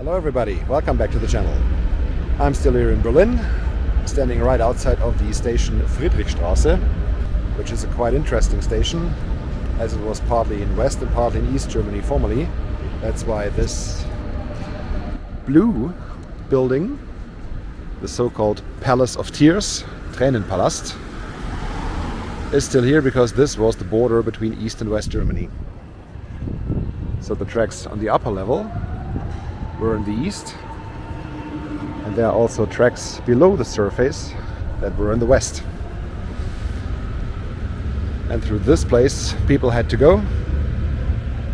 Hello everybody, welcome back to the channel. I'm still here in Berlin, standing right outside of the station Friedrichstraße, which is a quite interesting station, as it was partly in West and partly in East Germany formerly. That's why this blue building, the so-called Palace of Tears, Tränenpalast, is still here because this was the border between East and West Germany. So the tracks on the upper level were in the east, and there are also tracks below the surface that were in the west. And through this place people had to go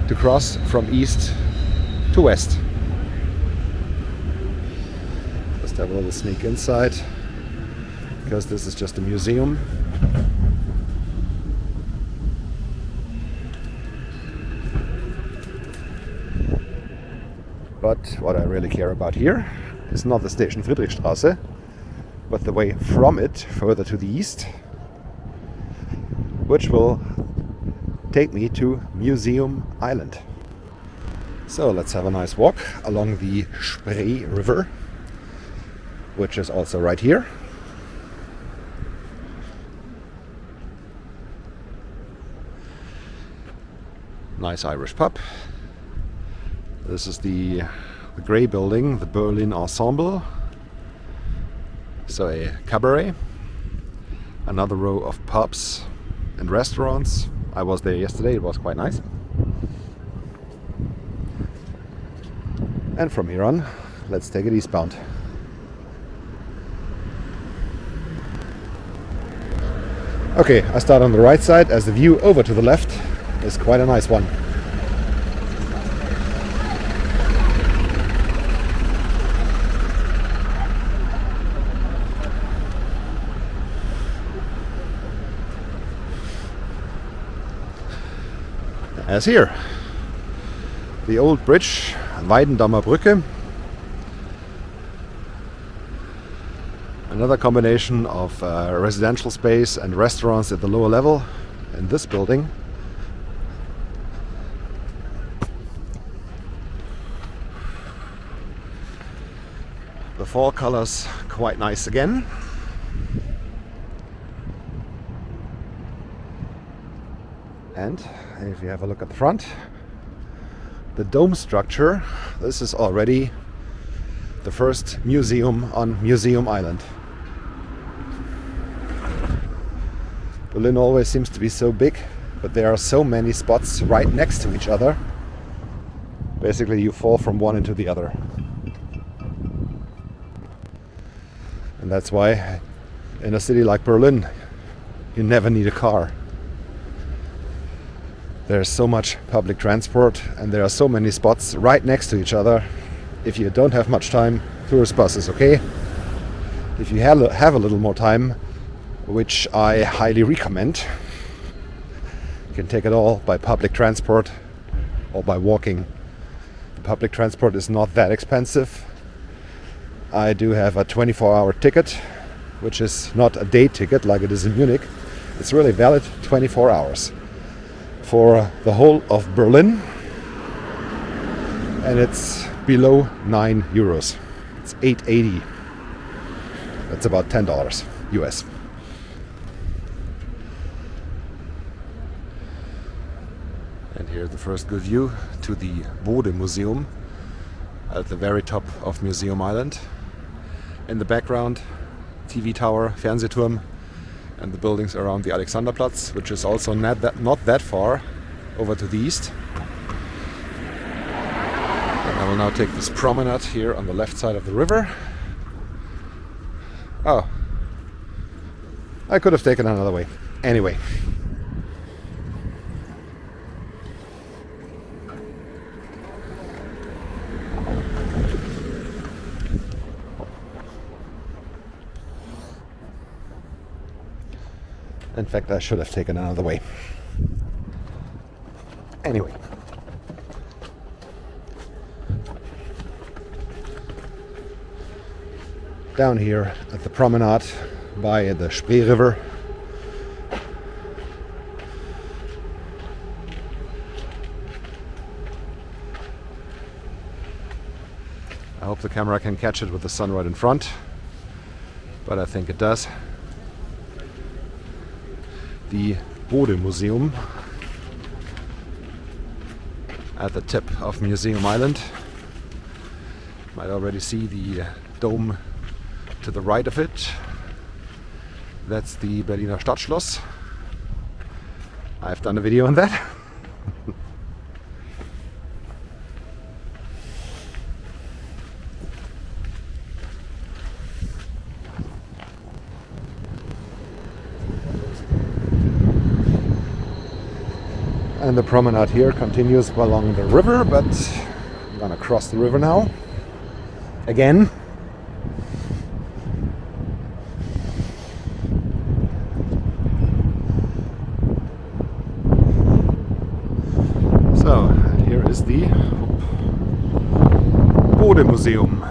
to cross from east to west. Just have a little sneak inside, because this is just a museum. But what I really care about here is not the station Friedrichstraße, but the way from it further to the east, which will take me to Museum Island. So let's have a nice walk along the Spree River, which is also right here. Nice Irish pub. This is the grey building, the Berlin Ensemble. So a cabaret. Another row of pubs and restaurants. I was there yesterday, it was quite nice. And from here on, let's take it eastbound. Okay, I start on the right side, as the view over to the left is quite a nice one. As here, the old bridge, Weidendammer Brücke. Another combination of residential space and restaurants at the lower level in this building. The fall colors quite nice again. And if you have a look at the front, the dome structure, this is already the first museum on Museum Island. Berlin always seems to be so big, but there are so many spots right next to each other. Basically you fall from one into the other. And that's why in a city like Berlin you never need a car. There's so much public transport and there are so many spots right next to each other. If you don't have much time, tourist bus is okay. If you have a little more time, which I highly recommend, you can take it all by public transport or by walking. The public transport is not that expensive. I do have a 24-hour ticket, which is not a day ticket like it is in Munich. It's really valid 24 hours. For the whole of Berlin, and it's below €9. It's $8.80. That's about $10 US. And here's the first good view to the Bode Museum at the very top of Museum Island. In the background, TV tower, Fernsehturm, and the buildings around the Alexanderplatz, which is also not that far over to the east. And I will now take this promenade here on the left side of the river. Oh, I could have taken another way. Anyway. In fact, I should have taken another way. Anyway. Down here at the promenade by the Spree River, hope the camera can catch it with the sun right in front, but I think it does. The Bode Museum at the tip of Museum Island. Might already see the dome to the right of it. That's the Berliner Stadtschloss. I've done a video on that. And the promenade here continues along the river, but I'm gonna cross the river now. Again. So, and here is the Bode Museum.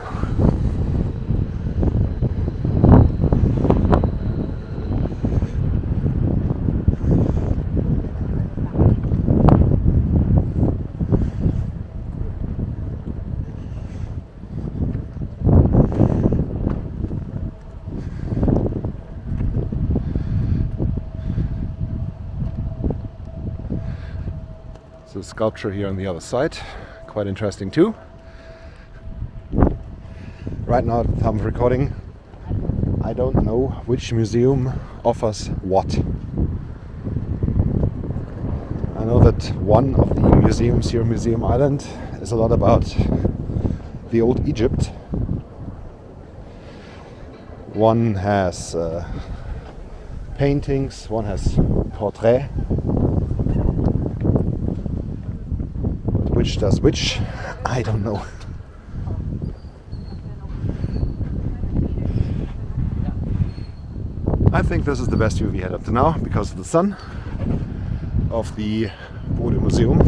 So sculpture here on the other side, quite interesting too. Right now at the time of recording, I don't know which museum offers what. I know that one of the museums here, Museum Island, is a lot about the old Egypt. One has paintings, one has portrait. Which does which? I don't know. I think this is the best view we had up to now because of the sun of the Bode Museum.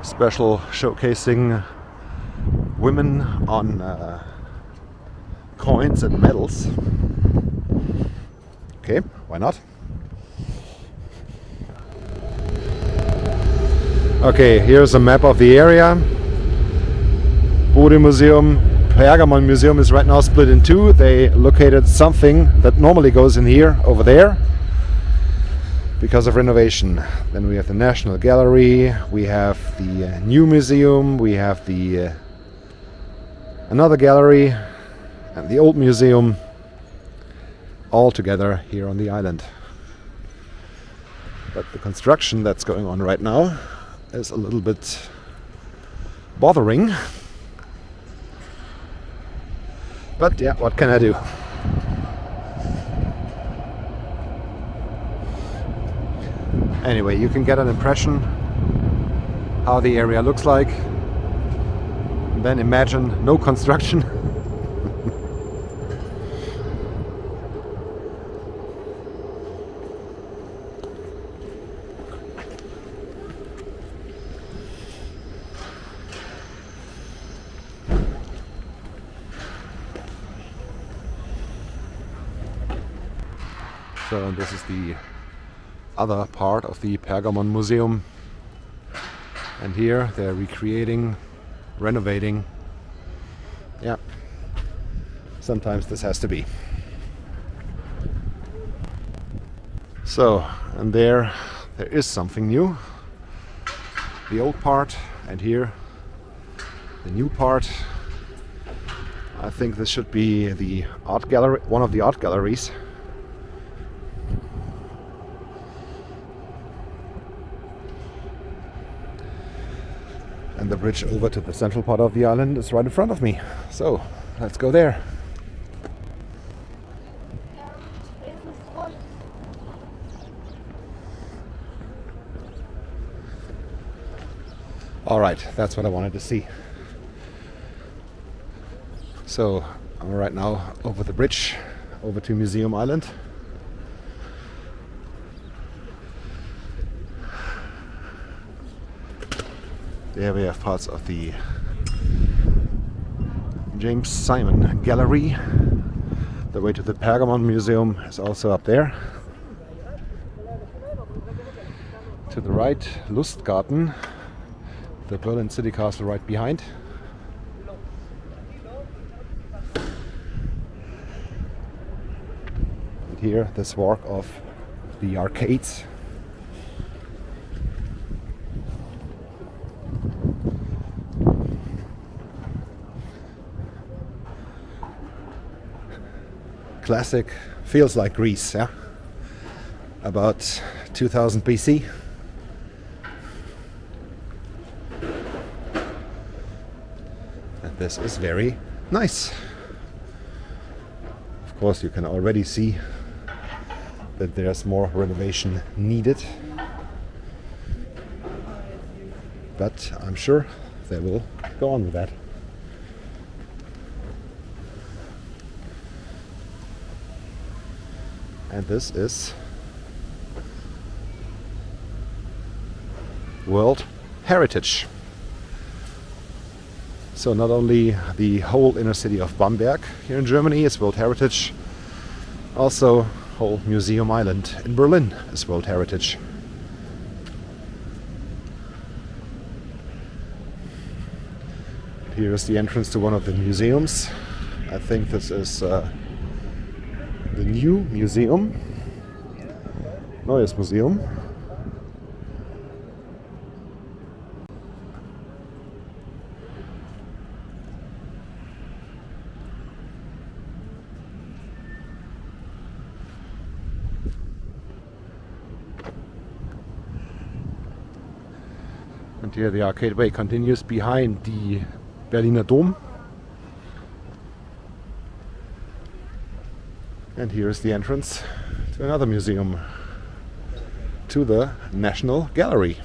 Special showcasing women on coins and medals. Okay, why not? Okay, here's a map of the area. Bode Museum, Pergamon Museum is right now split in two. They located something that normally goes in here, over there, because of renovation. Then we have the National Gallery, we have the new museum, we have the another gallery, and the old museum, all together here on the island. But the construction that's going on right now is a little bit bothering. But yeah, what can I do? Anyway, you can get an impression how the area looks like. And then imagine no construction. So this is the other part of the Pergamon Museum, and here they're recreating, renovating. Yeah, sometimes this has to be. So, and there is something new. The old part, and here the new part. I think this should be the art gallery, one of the art galleries. And the bridge over to the central part of the island is right in front of me. So, let's go there. Alright, that's what I wanted to see. So, I'm right now over the bridge, over to Museum Island. There we have parts of the James Simon Gallery. The way to the Pergamon Museum is also up there. To the right, Lustgarten, the Berlin city castle right behind. And here, this walk of the arcades. Classic, feels like Greece, yeah? About 2000 BC. And this is very nice. Of course, you can already see that there's more renovation needed. But I'm sure they will go on with that. And this is World Heritage. So not only the whole inner city of Bamberg here in Germany is World Heritage, also whole Museum Island in Berlin is World Heritage. Here is the entrance to one of the museums. I think this is the new museum, Neues Museum. And here the arcade way continues behind the Berliner Dom. And here is the entrance to another museum, to the National Gallery.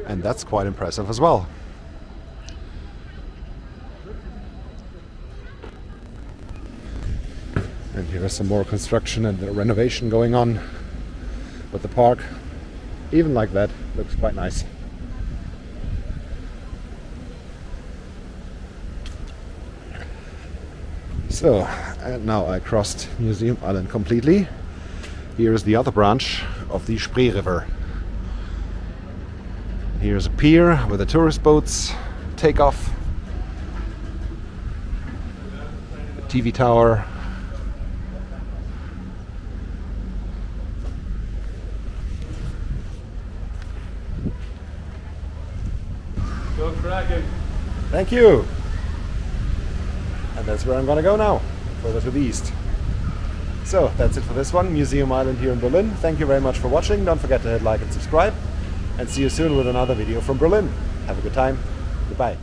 And that's quite impressive as well. And here is some more construction and renovation going on. But the park, even like that, looks quite nice. So, and now I crossed Museum Island completely. Here is the other branch of the Spree River. Here's a pier where the tourist boats take off. A TV tower. Thank you. And that's where I'm gonna go now, further to the east. So that's it for this one, Museum Island here in Berlin. Thank you very much for watching. Don't forget to hit like and subscribe. And see you soon with another video from Berlin. Have a good time. Goodbye.